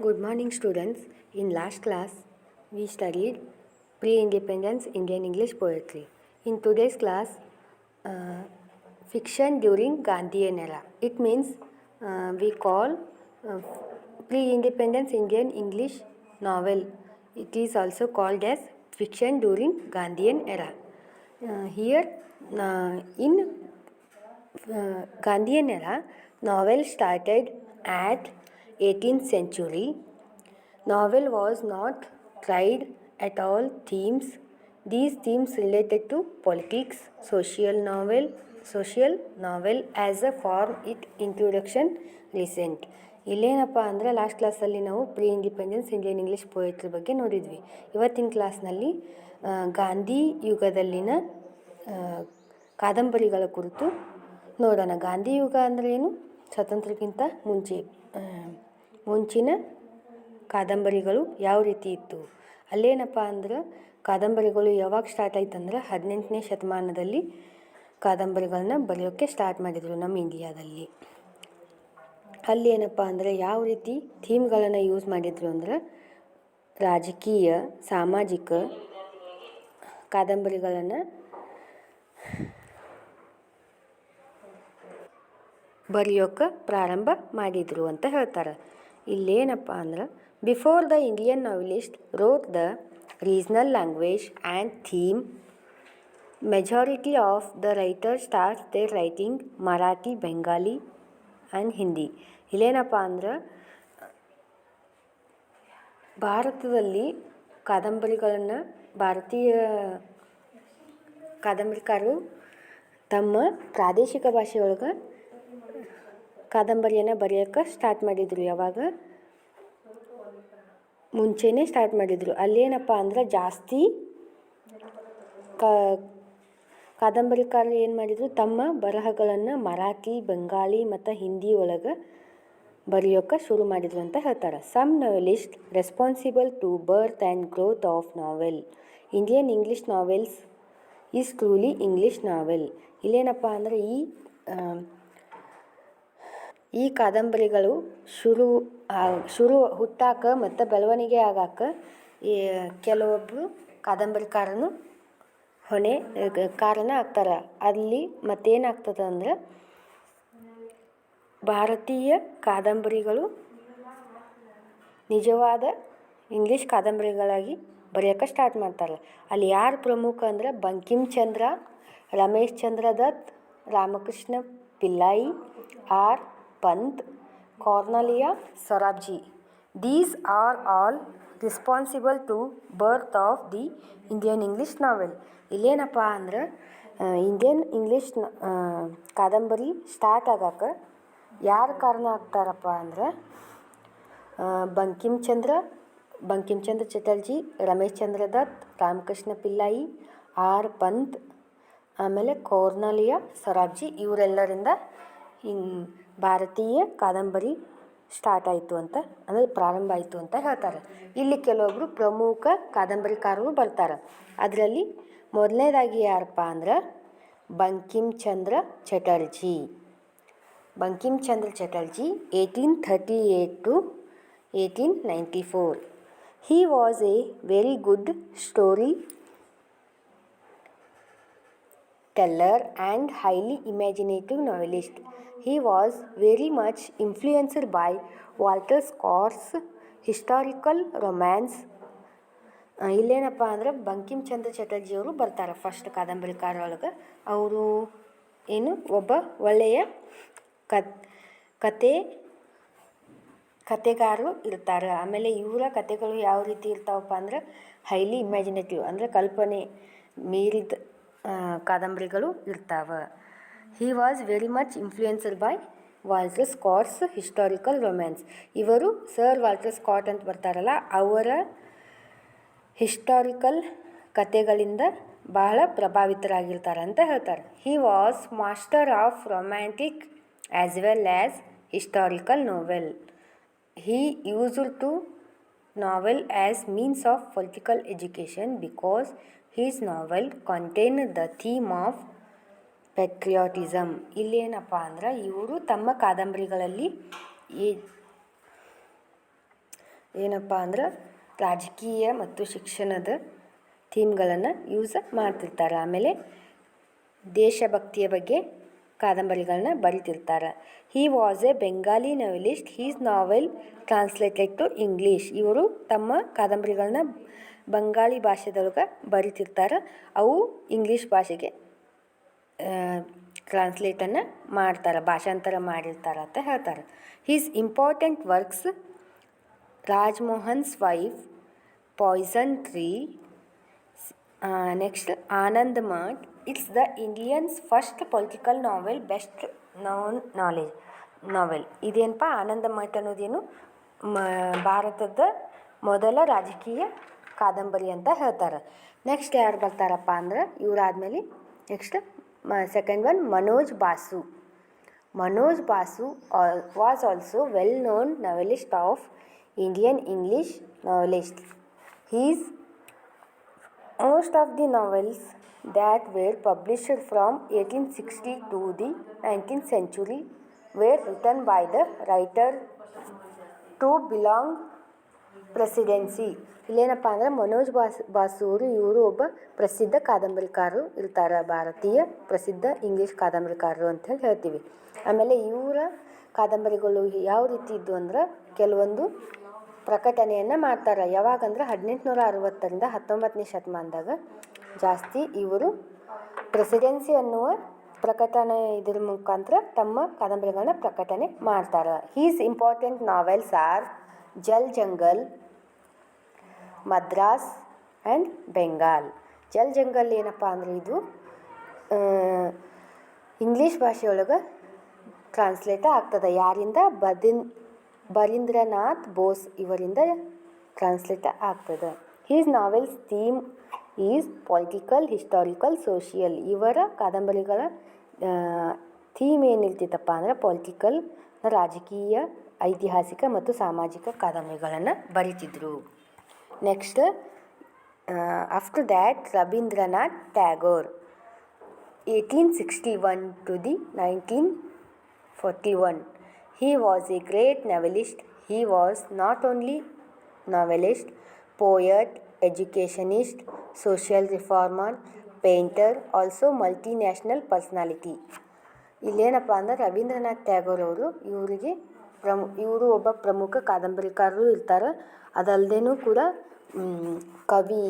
Good morning, students. In last class, we studied pre-independence Indian English poetry. In today's class, uh, fiction during Gandhian era. It means we call uh, pre-independence Indian English novel. It is also called as fiction during Gandhian era. Here, in Gandhian era, novel started at 18th century. Novel was not tried at all themes. These themes related to politics, social novel as a form it introduction recent. ಇಲ್ಲೇನಪ್ಪ ಅಂದರೆ last ಕ್ಲಾಸಲ್ಲಿ ನಾವು pre independence Indian English poetry ಬಗ್ಗೆ ನೋಡಿದ್ವಿ. ಇವತ್ತಿನ ಕ್ಲಾಸ್ನಲ್ಲಿ ಗಾಂಧಿ ಯುಗದಲ್ಲಿನ ಕಾದಂಬರಿಗಳ ಕುರಿತು ನೋಡೋಣ. ಗಾಂಧಿ ಯುಗ ಅಂದರೆ ಏನು? ಸ್ವಾತಂತ್ರ್ಯಕ್ಕಿಂತ ಮುಂಚಿನ ಕಾದಂಬರಿಗಳು ಯಾವ ರೀತಿ ಇತ್ತು? ಅಲ್ಲೇನಪ್ಪ ಅಂದ್ರೆ ಕಾದಂಬರಿಗಳು ಯಾವಾಗ ಸ್ಟಾರ್ಟ್ ಆಯ್ತಂದ್ರೆ 18ನೇ ಶತಮಾನದಲ್ಲಿ ಕಾದಂಬರಿಗಳನ್ನ ಬರೆಯೋಕ್ಕೆ ಸ್ಟಾರ್ಟ್ ಮಾಡಿದರು ನಮ್ಮ ಇಂಡಿಯಾದಲ್ಲಿ. ಅಲ್ಲಿ ಏನಪ್ಪ ಅಂದರೆ ಯಾವ ರೀತಿ ಥೀಮ್ಗಳನ್ನು ಯೂಸ್ ಮಾಡಿದರು ಅಂದ್ರೆ ರಾಜಕೀಯ, ಸಾಮಾಜಿಕ ಕಾದಂಬರಿಗಳನ್ನು ಬರೆಯೋಕ್ಕೆ ಪ್ರಾರಂಭ ಮಾಡಿದರು ಅಂತ ಹೇಳ್ತಾರೆ. ಇಲ್ಲೇನಪ್ಪ ಅಂದ್ರೆ before the Indian novelist wrote the regional language and theme, majority of the writer start their writing Marathi, Bengali and Hindi. ಇಲ್ಲೇನಪ್ಪ ಅಂದ್ರೆ ಭಾರತದಲ್ಲಿ ಕಾದಂಬರಿಗಳನ್ನು ಭಾರತೀಯ ಕಾದಂಬರಿಕಾರರು ತಮ್ಮ ಪ್ರಾದೇಶಿಕ ಭಾಷೆಯೊಳಗೆ ಕಾದಂಬರಿಯನ್ನು ಬರೆಯೋಕ್ಕೆ ಸ್ಟಾರ್ಟ್ ಮಾಡಿದರು. ಯಾವಾಗ? ಮುಂಚೆನೇ ಸ್ಟಾರ್ಟ್ ಮಾಡಿದರು. ಅಲ್ಲೇನಪ್ಪ ಅಂದ್ರೆ ಜಾಸ್ತಿ ಕಾದಂಬರಿಕಾರರು ಏನು ಮಾಡಿದರು? ತಮ್ಮ ಬರಹಗಳನ್ನು ಮರಾಠಿ, ಬೆಂಗಾಲಿ ಮತ್ತು ಹಿಂದಿ ಒಳಗೆ ಬರೆಯೋಕ್ಕೆ ಶುರು ಮಾಡಿದರು ಅಂತ ಹೇಳ್ತಾರೆ. Some novelist responsible to birth and growth of novel Indian English novels is truly English novel. ಇಲ್ಲೇನಪ್ಪ ಅಂದರೆ ಈ ಕಾದಂಬರಿಗಳು ಶುರು ಹುಟ್ಟಾಕ ಮತ್ತು ಬೆಳವಣಿಗೆ ಆಗಾಕ ಕೆಲವೊಬ್ಬರು ಕಾದಂಬರಿಕಾರನು ಕಾರಣ ಆಗ್ತಾರೆ. ಅಲ್ಲಿ ಮತ್ತೇನಾಗ್ತದೆ ಅಂದ್ರೆ ಭಾರತೀಯ ಕಾದಂಬರಿಗಳು ನಿಜವಾದ ಇಂಗ್ಲೀಷ್ ಕಾದಂಬರಿಗಳಾಗಿ ಬರೆಯೋಕ್ಕೆ ಸ್ಟಾರ್ಟ್ ಮಾಡ್ತಾರೆ. ಅಲ್ಲಿ ಯಾರು ಪ್ರಮುಖ ಅಂದ್ರೆ Bankim Chandra, Ramesh Chandra Dutt, Ramakrishna Pillai, R Pant, Cornelia Sorabji. These are all responsible to birth of the Indian English novel. ಇಲ್ಲೇನಪ್ಪ ಅಂದ್ರೆ ಇಂಡಿಯನ್ ಇಂಗ್ಲೀಷ್ ಕಾದಂಬರಿ ಸ್ಟಾರ್ಟ್ ಆಗಕ್ಕೆ ಯಾರು ಕಾರಣ ಆಗ್ತಾರಪ್ಪ ಅಂದ್ರೆ ಬಂಕಿಮ್ ಚಂದ್ರ ಚಟರ್ಜಿ, ರಮೇಶ್ ಚಂದ್ರ ದತ್, ರಾಮಕೃಷ್ಣ ಪಿಳ್ಳೈ, ಆರ್ ಪಂತ್, ಆಮೇಲೆ ಕಾರ್ನೆಲಿಯಾ ಸೊರಾಬ್ಜಿ. ಇವರೆಲ್ಲರಿಂದ ಭಾರತೀಯ ಕಾದಂಬರಿ ಸ್ಟಾರ್ಟ್ ಆಯಿತು ಅಂತ ಅಂದರೆ ಪ್ರಾರಂಭ ಆಯಿತು ಅಂತ ಹೇಳ್ತಾರೆ. ಇಲ್ಲಿ ಕೆಲವೊಬ್ಬರು ಪ್ರಮುಖ ಕಾದಂಬರಿಕಾರರು ಬರ್ತಾರೆ. ಅದರಲ್ಲಿ ಮೊದಲನೇದಾಗಿ ಯಾರಪ್ಪ ಅಂದ್ರೆ ಬಂಕಿಮ್ ಚಂದ್ರ Chatterjee. 1838 to 1894. He was a very good story teller and highly imaginative novelist. He was very much influenced by Walter Scott's historical romance. ಇಲ್ಲೇನಪ್ಪ ಅಂದ್ರೆ ಬಂಕಿಮ್ ಚಂದ್ರ ಚಟರ್ಜಿಯವರು ಬರ್ತಾರೆ ಫಸ್ಟ್ ಕಾದಂಬರಿಕಾರರೊಳಗೆ. ಅವರು ಒಬ್ಬ ಒಳ್ಳೆಯ ಕತೆಗಾರರು ಇರ್ತಾರೆ. ಆಮೇಲೆ ಇವರ ಕತೆಗಳು ಯಾವ ರೀತಿ ಇರ್ತಾವಪ್ಪ ಅಂದ್ರೆ ಹೈಲಿ ಇಮ್ಯಾಜಿನೇಟಿವ್ ಅಂದರೆ ಕಲ್ಪನೆ ಮೀರಿದ ಕಾದಂಬರಿಗಳು ಇರ್ತಾವೆ. He was very much influenced by Walter Scots historical romance. ಇವರು ಸರ್ ವಾಲ್ಟರ್ ಸ್ಕಾಟ್ ಅಂತ ಬರ್ತಾರಲ್ಲ, ಅವರ ಹಿಸ್ಟಾರಿಕಲ್ ಕತೆಗಳಿಂದ ಬಹಳ ಪ್ರಭಾವಿತರಾಗಿರ್ತಾರೆ ಅಂತ ಹೇಳ್ತಾರೆ. He was master of romantic as well as historical novel. He used to novel as means of political education because his novel contained the theme of patriotism. ಇಲ್ಲೇನಪ್ಪ ಅಂದ್ರೆ ಇವರು ತಮ್ಮ ಕಾದಂಬರಿಗಳಲ್ಲಿ ಏನಪ್ಪ ಅಂದ್ರೆ ರಾಜಕೀಯ ಮತ್ತು ಶಿಕ್ಷಣದ ಥೀಮ್ಗಳನ್ನು ಯೂಸ್ ಮಾಡ್ತಿರ್ತಾರೆ. ಆಮೇಲೆ ದೇಶಭಕ್ತಿಯ ಬಗ್ಗೆ ಕಾದಂಬರಿಗಳನ್ನ ಬರಿತಿರ್ತಾರೆ. He was a Bengali novelist. His novel translated to English. ಇವರು ತಮ್ಮ ಕಾದಂಬರಿಗಳನ್ನ ಬಂಗಾಳಿ ಭಾಷೆದೊಳಗೆ ಬರಿತಿರ್ತಾರೆ. ಅವು ಇಂಗ್ಲೀಷ್ ಭಾಷೆಗೆ ಟ್ರಾನ್ಸ್ಲೇಟನ್ನು ಮಾಡ್ತಾರೆ, ಭಾಷಾಂತರ ಮಾಡಿರ್ತಾರೆ ಅಂತ ಹೇಳ್ತಾರೆ. His important works Rajmohan's wife, poison tree, next Anand Math. It's the Indians first political novel, best known novel. ಇದೇನಪ್ಪ ಆನಂದ ಮಠ್ ಅನ್ನೋದೇನು ಭಾರತದ ಮೊದಲ ರಾಜಕೀಯ ಕಾದಂಬರಿ ಅಂತ ಹೇಳ್ತಾರೆ. ನೆಕ್ಸ್ಟ್ ಯಾರು ಬರ್ತಾರಪ್ಪ ಅಂದ್ರೆ ಇವರಾದ್ಮೇಲೆ next second one Manoj Basu. Manoj Basu was also well known novelist of Indian English novelist. His most of the novels that were published from 1860 to the 19th century were written by the writer to belong presidency. ಇಲ್ಲೇನಪ್ಪ ಅಂದ್ರೆ Manoj boss ಇವರು ಒಬ್ಬ ಪ್ರಸಿದ್ಧ ಕಾದಂಬರಿಕಾರರು ಇರ್ತಾರೆ, ಭಾರತೀಯ ಪ್ರಸಿದ್ಧ English ಕಾದಂಬರಿಕಾರರು ಅಂತ ಹೇಳಿ ಹೇಳ್ತೀವಿ. ಆಮೇಲೆ ಇವರ ಕಾದಂಬರಿಗಳು ಯಾವ ರೀತಿ ಇದ್ದು ಅಂದ್ರೆ ಕೆಲವೊಂದು ಪ್ರಕಟಣೆಯನ್ನು ಮಾಡ್ತಾರೆ. ಯಾವಾಗಂದ್ರೆ 1860ರಿಂದ 19ನೇ ಶತಮಾನದಾಗ ಜಾಸ್ತಿ ಇವರು ಪ್ರೆಸಿಡೆನ್ಸಿ ಅನ್ನುವ ಪ್ರಕಟಣೆ ಇದ್ರ ಮುಖಾಂತರ ತಮ್ಮ ಕಾದಂಬರಿಗಳನ್ನ ಪ್ರಕಟಣೆ ಮಾಡ್ತಾರೆ. His important novels are Jal Jangal, Madras and Bengal. Jal Jangal ಏನಪ್ಪ ಅಂದ್ರೆ ಇದು ಇಂಗ್ಲೀಷ್ ಭಾಷೆಯೊಳಗೆ ಟ್ರಾನ್ಸ್ಲೇಟ್ ಆಗ್ತದೆ. ಯಾರಿಂದ? ಬರೀಂದ್ರನಾಥ್ ಬೋಸ್ ಇವರಿಂದ ಟ್ರಾನ್ಸ್ಲೇಟ್ ಆಗ್ತದೆ. His novels theme is political, historical, social. ಇವರ ಕಾದಂಬರಿಗಳ ಥೀಮ್ ಏನಿರ್ತಿತ್ತಪ್ಪ ಅಂದರೆ ಪೊಲಿಟಿಕಲ್, ರಾಜಕೀಯ, ಐತಿಹಾಸಿಕ ಮತ್ತು ಸಾಮಾಜಿಕ ಕಾದಂಬರಿಗಳನ್ನು ಬರೀತಿದ್ರು. Next after that Rabindranath Tagore 1861 to the 1941. He was a great novelist. He was not only novelist, poet, educationist, social reformer, painter, also multinational personality. ಇಲ್ಲೇನಪ್ಪ ಅಂದ್ರೆ ರವೀಂದ್ರನಾಥ್ ಟ್ಯಾಗೋರ್ ಅವರು ಇವರು ಒಬ್ಬ ಪ್ರಮುಖ ಕಾದಂಬರಿಕಾರರು ಇರ್ತಾರೆ. ಅದಲ್ಲದೇನೂ ಕೂಡ ಕವಿ,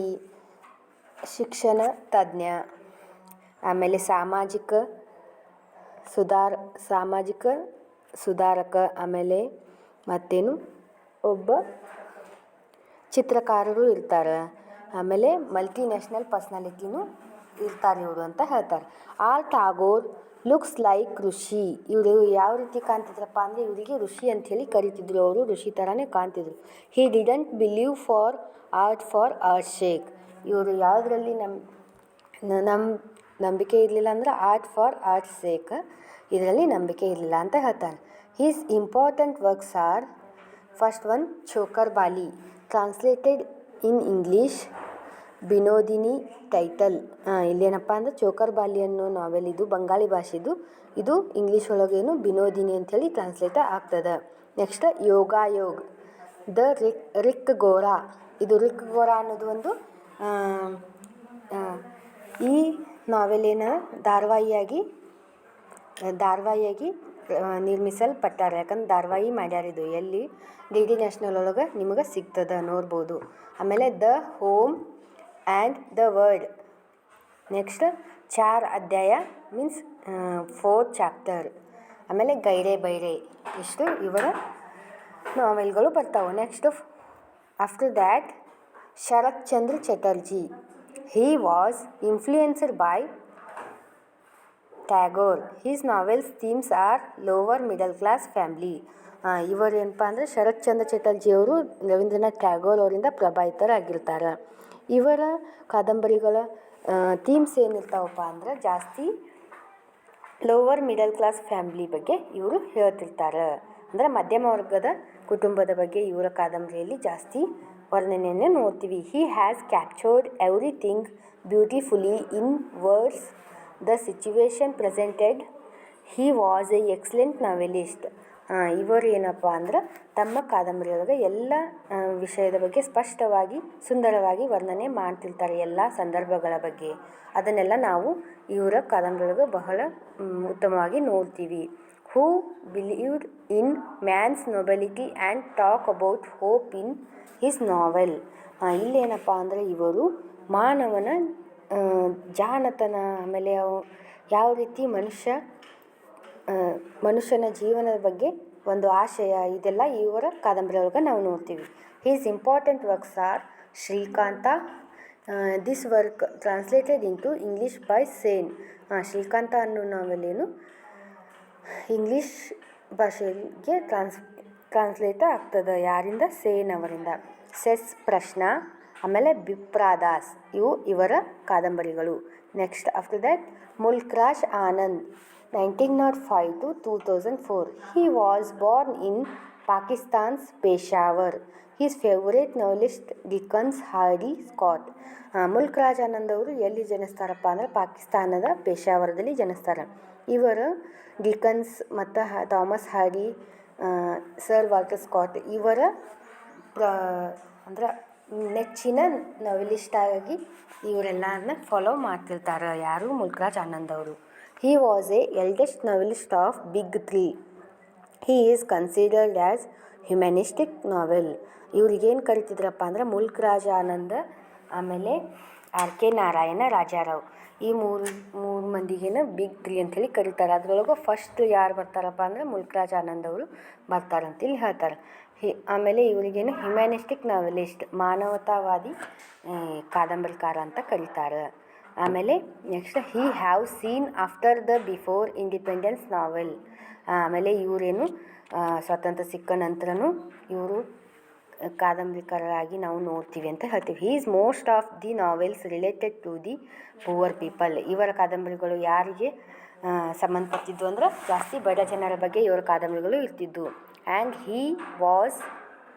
ಶಿಕ್ಷಣ ತಜ್ಞ, ಆಮೇಲೆ ಸಾಮಾಜಿಕ ಸುಧಾರಕ, ಆಮೇಲೆ ಮತ್ತೇನು ಒಬ್ಬ ಚಿತ್ರಕಾರರು ಇರ್ತಾರೆ. ಆಮೇಲೆ ಮಲ್ಟಿನ್ಯಾಷನಲ್ ಪರ್ಸ್ನಾಲಿಟಿನೂ ಇರ್ತಾರೆ ಇವರು ಅಂತ ಹೇಳ್ತಾರೆ. ಆರ್ ಟಾಗೋರ್ ಲುಕ್ಸ್ ಲೈಕ್ ಋಷಿ. ಇವರು ಯಾವ ರೀತಿ ಕಾಣ್ತಿದ್ರಪ್ಪ ಅಂದರೆ ಇವರಿಗೆ ಋಷಿ ಅಂಥೇಳಿ ಕರಿತಿದ್ರು. ಅವರು ಋಷಿ ಥರನೇ ಕಾಣ್ತಿದ್ರು. He didn't believe for art sake. ಇವರು ಯಾವುದರಲ್ಲಿ ನಂಬಿಕೆ ಇರಲಿಲ್ಲ ಅಂದ್ರೆ ಆರ್ಟ್ ಸೇಕ್, ಇದರಲ್ಲಿ ನಂಬಿಕೆ ಇರಲಿಲ್ಲ ಅಂತ ಹೇಳ್ತಾರೆ. His important works are first one Chokher Bali, translated in English Binodini title. ಇಲ್ಲೇನಪ್ಪ ಅಂದರೆ ಚೋಕರ್ ಬಾಲಿ ಅನ್ನೋ ನಾವೆಲ್ ಇದು ಬಂಗಾಳಿ ಭಾಷೆದು, ಇದು ಇಂಗ್ಲೀಷ್ ಒಳಗೇನು ಬಿನೋದಿನಿ ಅಂಥೇಳಿ ಟ್ರಾನ್ಸ್ಲೇಟ್ ಆಗ್ತದೆ. ನೆಕ್ಸ್ಟ್ ಯೋಗಾಯೋಗ್ ದ ರಿಕ್ ಗೋರಾ. ಇದು ರಿಕ್ ಗೋರಾ ಅನ್ನೋದು ಒಂದು ಈ ನಾವೆಲೇನ ಧಾರಾವಾಹಿಯಾಗಿ ನಿರ್ಮಿಸಲ್ಪಟ್ಟಾರೆ. ಯಾಕಂದ್ರೆ ಧಾರಾವಾಹಿ ಮಾಡ್ಯಾರಿದು ಎಲ್ಲಿ DD ನ್ಯಾಷನಲ್ ಒಳಗೆ ನಿಮಗೆ ಸಿಗ್ತದೆ, ನೋಡ್ಬೋದು. ಆಮೇಲೆ the home and the word. Next 4 ಅಧ್ಯಾಯ ಮೀನ್ಸ್ 4 ಚಾಪ್ಟರ್. ಆಮೇಲೆ ಗೈರೆ ಬೈರೆ. ಇಷ್ಟು ಇವರ ನಾವೆಲ್ಗಳು ಬರ್ತಾವೆ. Next after that Sharath Chandra Chatterjee. He was influenced by Tagore. His novels themes are lower middle class family. ಇವರು ಏನಪ್ಪ ಅಂದರೆ ಶರತ್ ಚಂದ್ರ ಚಟರ್ಜಿಯವರು ರವೀಂದ್ರನಾಥ್ ಟ್ಯಾಗೋರ್ ಅವರಿಂದ ಪ್ರಭಾವಿತರಾಗಿರ್ತಾರೆ. ಇವರ ಕಾದಂಬರಿಗಳ ಥೀಮ್ಸ್ ಏನಿರ್ತಾವಪ್ಪ ಅಂದ್ರೆ ಜಾಸ್ತಿ ಲೋವರ್ ಮಿಡಲ್ ಕ್ಲಾಸ್ ಫ್ಯಾಮ್ಲಿ ಬಗ್ಗೆ ಇವರು ಹೇಳ್ತಿರ್ತಾರೆ. ಅಂದರೆ ಮಧ್ಯಮ ವರ್ಗದ ಕುಟುಂಬದ ಬಗ್ಗೆ ಇವರ ಕಾದಂಬರಿಯಲ್ಲಿ ಜಾಸ್ತಿ ವರ್ಣನೆಯನ್ನು ನೋಡ್ತೀವಿ. He has captured everything beautifully in words. The situation presented. He was A excellent novelist. ಇವರು ಏನಪ್ಪ ಅಂದ್ರೆ ತಮ್ಮ ಕಾದಂಬರಿಯೊಳಗೆ ಎಲ್ಲ ವಿಷಯದ ಬಗ್ಗೆ ಸ್ಪಷ್ಟವಾಗಿ ಸುಂದರವಾಗಿ ವರ್ಣನೆ ಮಾಡ್ತಿರ್ತಾರೆ, ಎಲ್ಲ ಸಂದರ್ಭಗಳ ಬಗ್ಗೆ. ಅದನ್ನೆಲ್ಲ ನಾವು ಇವರ ಕಾದಂಬರಿಯೊಳಗೆ ಬಹಳ ಉತ್ತಮವಾಗಿ ನೋಡ್ತೀವಿ. Who believed in man's nobility and talk about hope in his novel. ಇಲ್ಲೇನಪ್ಪ ಅಂದರೆ ಇವರು ಮಾನವನ ಜಾಣತನ, ಆಮೇಲೆ ಯಾವ ರೀತಿ ಮನುಷ್ಯನ ಜೀವನದ ಬಗ್ಗೆ ಒಂದು ಆಶಯ, ಇದೆಲ್ಲ ಇವರ ಕಾದಂಬರಿ ಒಳಗೆ ನಾವು ನೋಡ್ತೀವಿ. His important works are Srikanta. This work translated into English by Sen. Srikanta ಅನ್ನೋ ನಾವೆಲ್ಲೇನು ಇಂಗ್ಲೀಷ್ ಭಾಷೆಗೆ ಟ್ರಾನ್ಸ್ಲೇಟ್ ಆಗ್ತದೆ. ಯಾರಿಂದ? ಸೇನ್ ಅವರಿಂದ. ಸೆಸ್ ಪ್ರಶ್ನ, ಆಮೇಲೆ ಬಿಪ್ರಾದಾಸ್, ಇವು ಇವರ ಕಾದಂಬರಿಗಳು. Next after that milk Raj Anand 1905 to 2004. He was born in Pakistan's Peshawar. His favorite novelist Dickens Hardy Scott. Milk Raj Anand ಅವರು ಎಲ್ಲಿ ಜನಿಸ್ತಾರಪ್ಪ ಅಂದರೆ ಪಾಕಿಸ್ತಾನದ ಪೇಶಾವರದಲ್ಲಿ ಜನಿಸ್ತಾರೆ. ಇವರು ಡಿಕನ್ಸ್ ಮತ್ತು Thomas hardy, sir Walter Scott ಇವರ ಅಂದ್ರೆ ನೆಚ್ಚಿನ ನಾವೆಲಿಸ್ಟಾಗಿ ಇವರೆಲ್ಲರನ್ನ ಫಾಲೋ ಮಾಡ್ತಿರ್ತಾರೆ. ಯಾರು? ಮುಲ್ಕ್ ರಾಜ್ ಆನಂದ್ ಅವರು. He was a eldest novelist of Big Three. He is considered as humanistic novel. ಇವ್ರಿಗೇನು ಕರಿತಿದ್ರಪ್ಪ ಅಂದ್ರೆ ಮುಲ್ಕ್ ರಾಜ್ ಆನಂದ, ಆಮೇಲೆ RK ನಾರಾಯಣ ರಾಜಾರಾವ್, ಈ ಮೂರು ಮಂದಿಗೇನು ಬಿಗ್ 3 ಅಂಥೇಳಿ ಕರೀತಾರೆ. ಅದ್ರೊಳಗೆ ಫಸ್ಟ್ ಯಾರು ಬರ್ತಾರಪ್ಪ ಅಂದ್ರೆ ಮುಲ್ಕ್ ರಾಜ್ ಆನಂದ್ ಅವರು ಬರ್ತಾರಂತೇಳಿ ಹೇಳ್ತಾರೆ. ಆಮೇಲೆ ಇವರಿಗೇನು ಹ್ಯುಮ್ಯಾನಿಸ್ಟಿಕ್ ನಾವೆಲಿಸ್ಟ್, ಮಾನವತಾವಾದಿ ಕಾದಂಬರಿಕಾರ ಅಂತ ಕರೀತಾರೆ. ಆಮೇಲೆ next he have seen after the before independence novel. ಆಮೇಲೆ ಇವರೇನು ಸ್ವಾತಂತ್ರ್ಯ ಸಿಕ್ಕ ನಂತರನೂ ಇವರು ಕಾದಂಬರಿಕಾರರಾಗಿ ನಾವು ನೋಡ್ತೀವಿ ಅಂತ ಹೇಳ್ತೀವಿ. Is most of the novels related to the poor people. ಇವರ ಕಾದಂಬರಿಗಳು ಯಾರಿಗೆ ಸಂಬಂಧಪಟ್ಟಿದ್ದು ಅಂದ್ರೆ ಜಾಸ್ತಿ ಬಡ ಜನರ ಬಗ್ಗೆ ಇವರ ಕಾದಂಬರಿಗಳು ಇರ್ತಿದ್ವು. And he was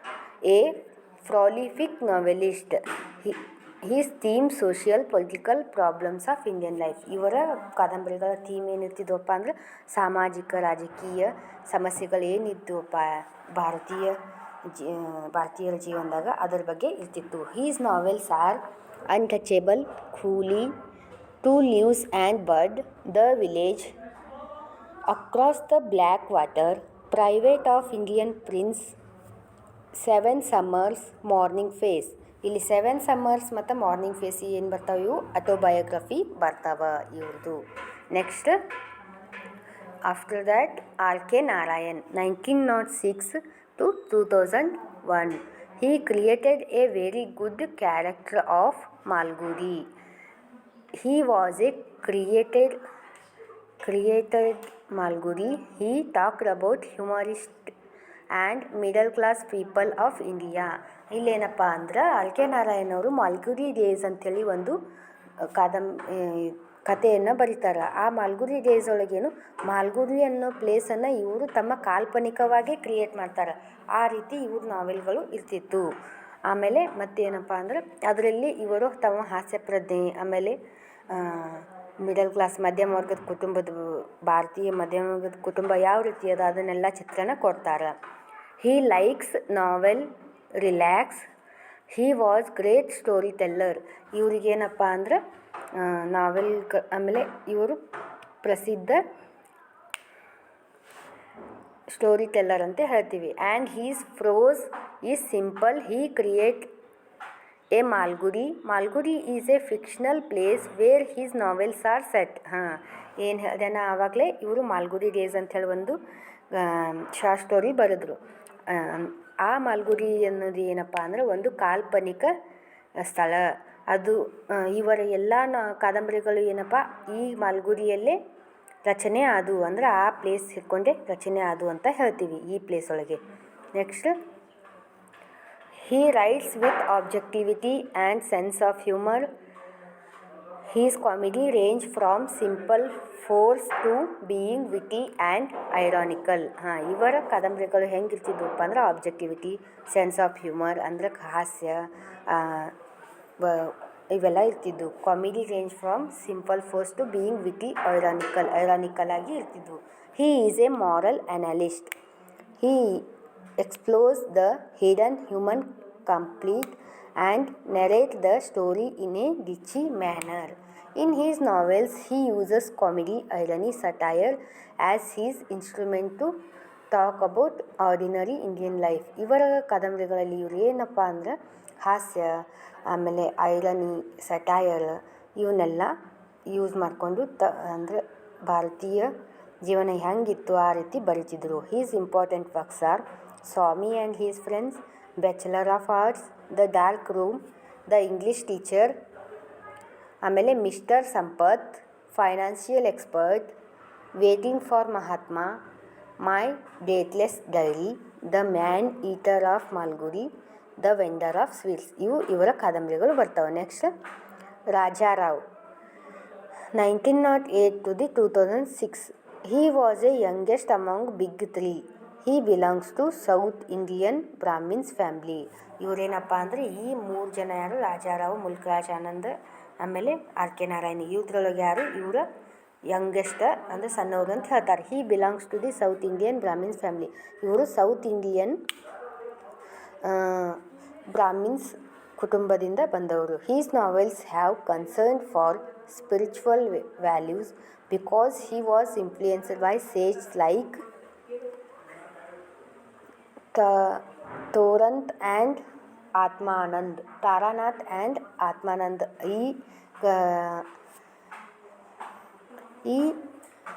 a prolific novelist. His theme social political problems of Indian life. ಇವರ ಕಾದಂಬರಿಗಳ ಥೀಮ್ ಏನಿರ್ತಿದ್ವಪ್ಪ ಅಂದ್ರೆ ಸಾಮಾಜಿಕ ರಾಜಕೀಯ ಸಮಸ್ಯೆಗಳು ಏನಿದ್ವಪ್ಪ ಭಾರತೀಯರ ಜೀವನದಾಗ ಅದ್ರ ಬಗ್ಗೆ ಇರ್ತಿತ್ತು. He's novels are untouchable, coolie, two leaves and bird, the village, across the black water, private of Indian prince, 7 summers, morning face. ಇಲ್ಲಿ 7 ಸಮ್ಮರ್ಸ್ ಮತ್ತು ಮಾರ್ನಿಂಗ್ ಫೇಸ್ ಏನು ಬರ್ತಾವೆ? ಇವು ಆಟೋಬಯೋಗ್ರಫಿ ಬರ್ತಾವೆ ಇವ್ರದ್ದು. Next after that RK Narayan 1906 to 2001. He created a very good character of Malgudi. He was a created Malgudi. He talked about humorist and middle class people of India. ಇಲ್ಲೇನಪ್ಪ ಅಂದ್ರೆ RK Narayan ಅವರು Malgudi days ಅಂಥೇಳಿ ಒಂದು ಕಥೆಯನ್ನು ಬರೀತಾರೆ. ಆ ಮಾಲ್ಗುಡಿ ಡೇಸ್ ಒಳಗೇನು ಮಾಲ್ಗುಡಿ ಅನ್ನೋ ಪ್ಲೇಸನ್ನು ಇವರು ತಮ್ಮ ಕಾಲ್ಪನಿಕವಾಗಿ ಕ್ರಿಯೇಟ್ ಮಾಡ್ತಾರೆ. ಆ ರೀತಿ ಇವ್ರ ನಾವೆಲ್ಗಳು ಇರ್ತಿತ್ತು. ಆಮೇಲೆ ಮತ್ತೇನಪ್ಪ ಅಂದ್ರೆ ಅದರಲ್ಲಿ ಇವರು ತಮ್ಮ ಹಾಸ್ಯ ಪ್ರಜ್ಞೆ, ಆಮೇಲೆ ಮಿಡಲ್ ಕ್ಲಾಸ್ ಮಧ್ಯಮ ವರ್ಗದ ಕುಟುಂಬದ, ಭಾರತೀಯ ಮಧ್ಯಮ ವರ್ಗದ ಕುಟುಂಬ ಯಾವ ರೀತಿ ಅದ ಅದನ್ನೆಲ್ಲ ಚಿತ್ರಣ ಕೊಡ್ತಾರೆ. He likes novel relax. He was great storyteller. ಇವ್ರಿಗೇನಪ್ಪ ಅಂದ್ರೆ ನಾವೆಲ್ ಆಮೇಲೆ ಇವರು ಪ್ರಸಿದ್ಧ ಸ್ಟೋರಿ ಟೆಲ್ಲರ್ ಅಂತ ಹೇಳ್ತೀವಿ. And his prose is simple. He create a Malgudi. Malgudi is a fictional place where his novels are set. ಏನು ಹೇಳ್ದೆ ಆವಾಗಲೇ ಇವರು ಮಾಲ್ಗುಡಿ ಡೇಸ್ ಅಂಥೇಳಿ ಒಂದು ಶಾರ್ಟ್ ಸ್ಟೋರಿ ಬರೆದ್ರು. ಆ ಮಾಲ್ಗುಡಿ ಅನ್ನೋದು ಏನಪ್ಪ ಅಂದರೆ ಒಂದು ಕಾಲ್ಪನಿಕ ಸ್ಥಳ. ಅದು ಇವರ ಎಲ್ಲ ಕಾದಂಬರಿಗಳು ಏನಪ್ಪ ಈ ಮಾಲ್ಗುಡಿಯಲ್ಲೇ ರಚನೆ ಆದವು, ಅಂದರೆ ಆ ಪ್ಲೇಸ್ ಹಿಡ್ಕೊಂಡೆ ರಚನೆ ಆದವು ಅಂತ ಹೇಳ್ತೀವಿ ಈ ಪ್ಲೇಸ್ ಒಳಗೆ. Next he writes with objectivity and sense of humour. His comedy range from simple farce to being witty and ironical. ಇವರ ಕಾದಂಬರಿಗಳು ಹೆಂಗಿರ್ತಿದ್ವಪ್ಪ ಅಂದ್ರೆ ಆಬ್ಜೆಕ್ಟಿವಿಟಿ, ಸೆನ್ಸ್ ಆಫ್ ಹ್ಯೂಮರ್ ಅಂದ್ರೆ ಹಾಸ್ಯ, ಇವೆಲ್ಲ ಇರ್ತಿದ್ವು. Comedy range from simple farce to being witty ironical ಆಗಿ ಇರ್ತಿದ್ವು. He is a moral analyst. He explores the hidden human complete and narrates the story in a ditchy manner. In his novels, he uses comedy, irony, satire as his instrument to talk about ordinary Indian life. ಇವರ ಕಾದಂಬರಿಗಳಲ್ಲಿ ಇವ್ರು ಏನಪ್ಪ ಅಂದ್ರೆ ಹಾಸ್ಯ, ಆಮೇಲೆ irony, satire ಇವನ್ನೆಲ್ಲ use ಮಾಡಿಕೊಂಡು ಅಂದರೆ ಭಾರತೀಯ ಜೀವನ ಹೆಂಗಿತ್ತು ಆ ರೀತಿ ಬರೀತಿದ್ರು. His important works are Swami and his friends, bachelor of arts, the dark room, the English teacher, ಆಮೇಲೆ mister Sampath, financial expert, waiting for Mahatma, my dateless diary, the man eater of Malgudi, the vendor of sweets. ಇವರ ಕಾದಂಬರಿಗಳು ಬರ್ತವೆ. Next Raja Rao 1908 to the 2006. He was a youngest among big three. He belongs to South Indian Brahmins family. ಇವರೇನಪ್ಪ ಅಂದರೆ ಈ 3 ಜನ ಯಾರು, ರಾಜಾರಾವ್, ಮುಲ್ಕರಾಜ್ ಆನಂದ್, ಆಮೇಲೆ R K Narayan. ಇವ್ರೊಳಗೆ ಯಾರು, ಇವರ ಯಂಗೆಸ್ಟ್ ಅಂದರೆ ಸಣ್ಣವರು ಅಂತ ಹೇಳ್ತಾರೆ. He belongs to the South Indian brahmins family. ಇವರು ಸೌತ್ ಇಂಡಿಯನ್ ಬ್ರಾಹ್ಮಿನ್ಸ್ ಕುಟುಂಬದಿಂದ ಬಂದವರು. His novels have concern for spiritual values because he was influenced by sage like ತೋರಂತ್ ಆ್ಯಂಡ್ ಆತ್ಮಾನಂದ್, ತಾರಾನಾಥ್ ಆ್ಯಂಡ್ ಆತ್ಮಾನಂದ್. ಈ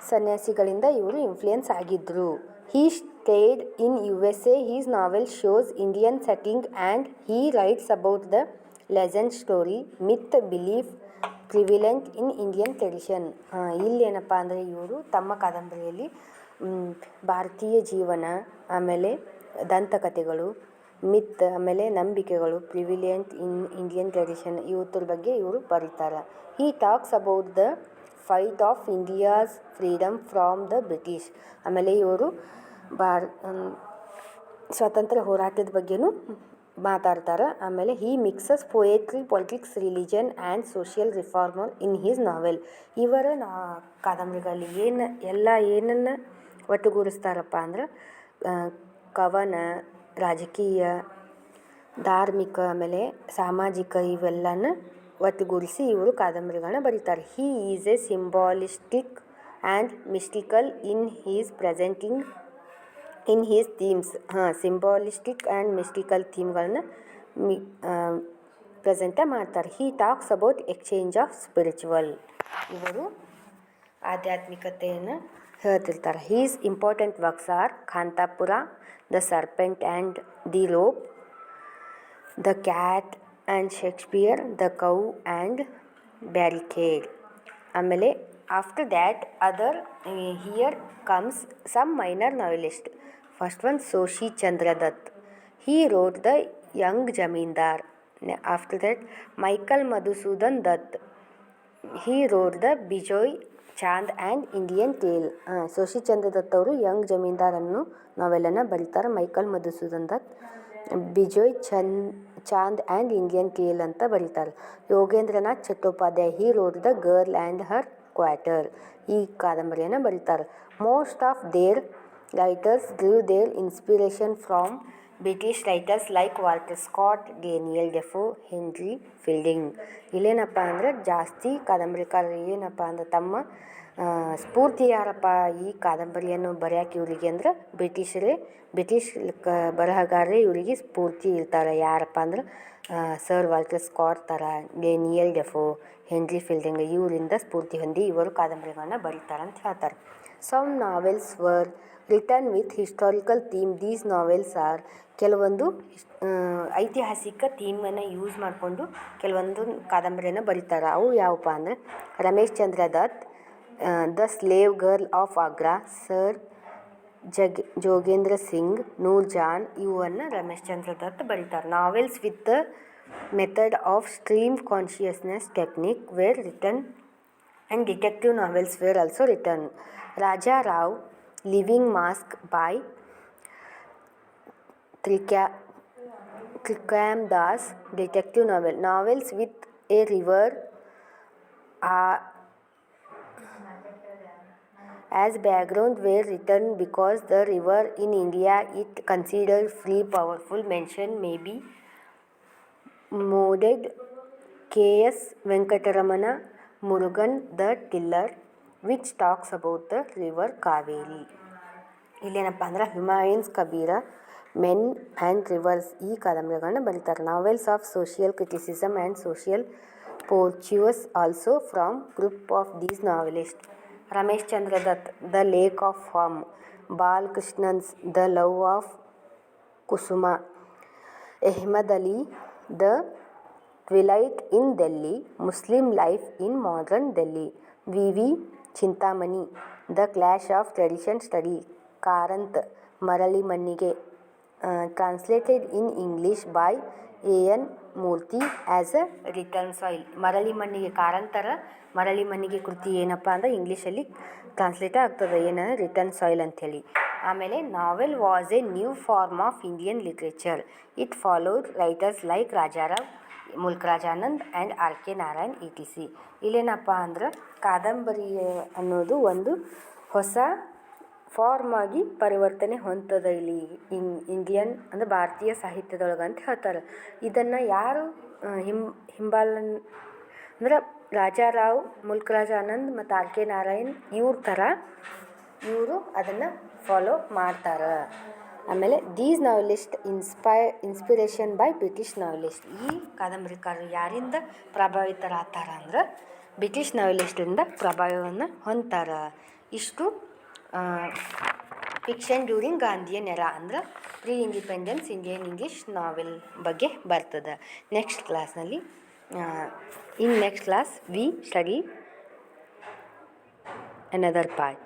ಸನ್ಯಾಸಿಗಳಿಂದ ಇವರು ಇನ್ಫ್ಲೂಯೆನ್ಸ್ ಆಗಿದ್ದರು. He stayed in USA. His novel shows Indian setting and he writes about the legend story, myth, belief prevalent in Indian tradition. ಇಲ್ಲೇನಪ್ಪ ಅಂದರೆ ಇವರು ತಮ್ಮ ಕಾದಂಬರಿಯಲ್ಲಿ ಭಾರತೀಯ ಜೀವನ, ಆಮೇಲೆ ದಂತಕಥೆಗಳು, ಮಿತ್, ಆಮೇಲೆ ನಂಬಿಕೆಗಳು, ಪ್ರಿವಿಲಿಯಂಟ್ ಇನ್ ಇಂಡಿಯನ್ ಟ್ರೆಡಿಷನ್ ಇವ್ರ ಬಗ್ಗೆ ಇವರು ಬರೀತಾರೆ. He talks about the fight of India's freedom from the British. ಆಮೇಲೆ ಇವರು ಸ್ವಾತಂತ್ರ್ಯ ಹೋರಾಟದ ಬಗ್ಗೆನೂ ಮಾತಾಡ್ತಾರೆ. ಆಮೇಲೆ he mixes poetry, politics, religion and social reformer in his novel. ಇವರ ಕಾದಂಬರಿಗಳಲ್ಲಿ ಏನನ್ನು ಒಟ್ಟುಗೂಡಿಸ್ತಾರಪ್ಪ ಅಂದ್ರೆ ಕವನ, ರಾಜಕೀಯ, ಧಾರ್ಮಿಕ, ಆಮೇಲೆ ಸಾಮಾಜಿಕ ಇವೆಲ್ಲನ ಒಟ್ಟುಗೂಡಿಸಿ ಇವರು ಕಾದಂಬರಿಗಳನ್ನ ಬರೀತಾರೆ. He is a symbolistic and mystical in his presenting in his themes. Symbolistic and mystical ಥೀಮ್ಗಳನ್ನ ಪ್ರೆಸೆಂಟ ಮಾಡ್ತಾರೆ. He talks about exchange of spiritual. ಇವರು ಆಧ್ಯಾತ್ಮಿಕತೆಯನ್ನು ಹೇಳ್ತಿರ್ತಾರೆ. His important works are Kanthapura, the serpent and the rope, the cat and Shakespeare, the cow and barricade. ಆಮೇಲೆ after that other here comes some minor novelist. First one Shoshi Chandra Dutt. He wrote the young zamindar. After that Michael Madhusudan Dutt. He wrote the Bijoy Chand and Indian tale. Shoshi Chandra Dutt ಅವರು young zamindar ಅನ್ನೋ ನಾವೆಲನ್ನು ಬರೀತಾರೆ. Michael Madhusudan Dutt Bijoy Chand and Indian tale ಅಂತ ಬರೀತಾರೆ. Yogendranath Chattopadhyay. He wrote the girl and her quarter. ಈ ಕಾದಂಬರಿಯನ್ನು ಬರೀತಾರೆ. Most of their writers drew their inspiration from British writers like Walter Scott, Daniel Defoe, Henry Fielding. ಇಲ್ಲೇನಪ್ಪ ಅಂದರೆ ಜಾಸ್ತಿ ಕಾದಂಬರಿಕಾರರು ಏನಪ್ಪ ಅಂದ್ರೆ ತಮ್ಮ ಸ್ಫೂರ್ತಿ ಯಾರಪ್ಪ ಈ ಕಾದಂಬರಿಯನ್ನು ಬರೆಯೋಕೆ ಇವರಿಗೆ ಅಂದ್ರೆ ಬ್ರಿಟಿಷ್ ಬರಹಗಾರರೇ ಇವರಿಗೆ ಸ್ಫೂರ್ತಿ ಇರ್ತಾರೆ. ಯಾರಪ್ಪ ಅಂದ್ರೆ ಸರ್ ವಾಲ್ಟರ್ ಸ್ಕಾಟ್ ಥರ, ಡೇನಿಯಲ್ ಡೆಫೋ, ಹೆನ್ರಿ ಫೀಲ್ಡಿಂಗ್ ಇವರಿಂದ ಸ್ಫೂರ್ತಿ ಹೊಂದಿ ಇವರು ಕಾದಂಬರಿಗಳನ್ನ ಬರೀತಾರೆ ಅಂತ ಹೇಳ್ತಾರೆ. Some novels were written with historical theme. These novels are. ಕೆಲವೊಂದು ಐತಿಹಾಸಿಕ ಥೀಮನ್ನು ಯೂಸ್ ಮಾಡಿಕೊಂಡು ಕೆಲವೊಂದು ಕಾದಂಬರಿಯನ್ನು ಬರೀತಾರೆ. ಅವು ಯಾವಪ್ಪ ಅಂದರೆ Ramesh Chandra Dutt, the slave girl of Agra, sir Jogendra Singh, Noor Jahan ಇವನ್ನು ರಮೇಶ್ ಚಂದ್ರ ದತ್ ಬರೀತಾರೆ. Novels with the method of stream consciousness technique were written and detective novels were also written. Raja Rao, living mask by Trikam Das, detective novel. Novels with a river As background were written because the river in India it considered free powerful. Mention may be Moded K.S. Venkateramana Murugan the Tiller, which talks about the river Kaveri. ಇಲ್ಲೇನಪ್ಪ ಅಂದ್ರೆ Humayun's Kabir men and rivers ಈ ಕಾದಂಬರಿಗಳನ್ನ ಬರೀತಾರೆ. Novels of social criticism and social portraits also from group of these novelist. Ramesh Chandra Dutt the lake of palms, Balakrishnan's the love of Kusuma, Ahmed Ali the twilight in Delhi, Muslim life in modern Delhi, V Chintamani the clash of tradition study, Karanth Marali Mannige translated in English by N Murthy as a return soil. ಮರಳಿ ಮಣ್ಣಿಗೆ ಕಾರಂತರ ಮರಳಿ ಮಣ್ಣಿಗೆ ಕೃತಿ ಏನಪ್ಪ ಅಂದ್ರೆ ಇಂಗ್ಲೀಷಲ್ಲಿ translate ಆಗ್ತದೆ ಏನು ರಿಟರ್ನ್ ಸಾಯಿಲ್ ಅಂಥೇಳಿ. ಆಮೇಲೆ novel was a new form of Indian literature. It followed writers like Raja Rao, Mulk Raj Anand and R K Narayan ETC. ಇಲ್ಲೇನಪ್ಪ ಅಂದ್ರೆ ಕಾದಂಬರಿ ಅನ್ನೋದು ಒಂದು ಹೊಸ ಫಾರ್ಮ್ ಆಗಿ ಪರಿವರ್ತನೆ ಹೊಂದದ ಇಲ್ಲಿ ಇಂಡಿಯನ್ ಅಂದರೆ ಭಾರತೀಯ ಸಾಹಿತ್ಯದೊಳಗೆ ಅಂತ ಹೇಳ್ತಾರೆ. ಇದನ್ನು ಯಾರು ಹಿಂಬಾಲನ್ ಅಂದ್ರೆ ರಾಜಾರಾವ್, ಮುಲ್ಕರಾಜ್ ಆನಂದ್ ಮತ್ತು ಆರ್ ಕೆ ನಾರಾಯಣ್ ಇವರು ಅದನ್ನು ಫಾಲೋ ಮಾಡ್ತಾರೆ. ಆಮೇಲೆ these novelist inspiration by British novelist. ಈ ಕಾದಂಬರಿಕಾರರು ಯಾರಿಂದ ಪ್ರಭಾವಿತರಾಗ್ತಾರ ಅಂದ್ರೆ ಬ್ರಿಟಿಷ್ ನಾವೆಲಿಸ್ಟಿಂದ ಪ್ರಭಾವವನ್ನು ಹೊಂದ್ತಾರೆ. ಇಷ್ಟು ಫಿಕ್ಷನ್ ಡ್ಯೂರಿಂಗ್ ಗಾಂಧಿಯನ್ ಎರಾ ಅಂದ್ರೆ ಪ್ರೀ ಇಂಡಿಪೆಂಡೆನ್ಸ್ ಇಂಡಿಯನ್ ಇಂಗ್ಲೀಷ್ ನಾವೆಲ್ ಬಗ್ಗೆ ಬರ್ತದೆ. ನೆಕ್ಸ್ಟ್ ಕ್ಲಾಸ್ನಲ್ಲಿ in next class we study another part.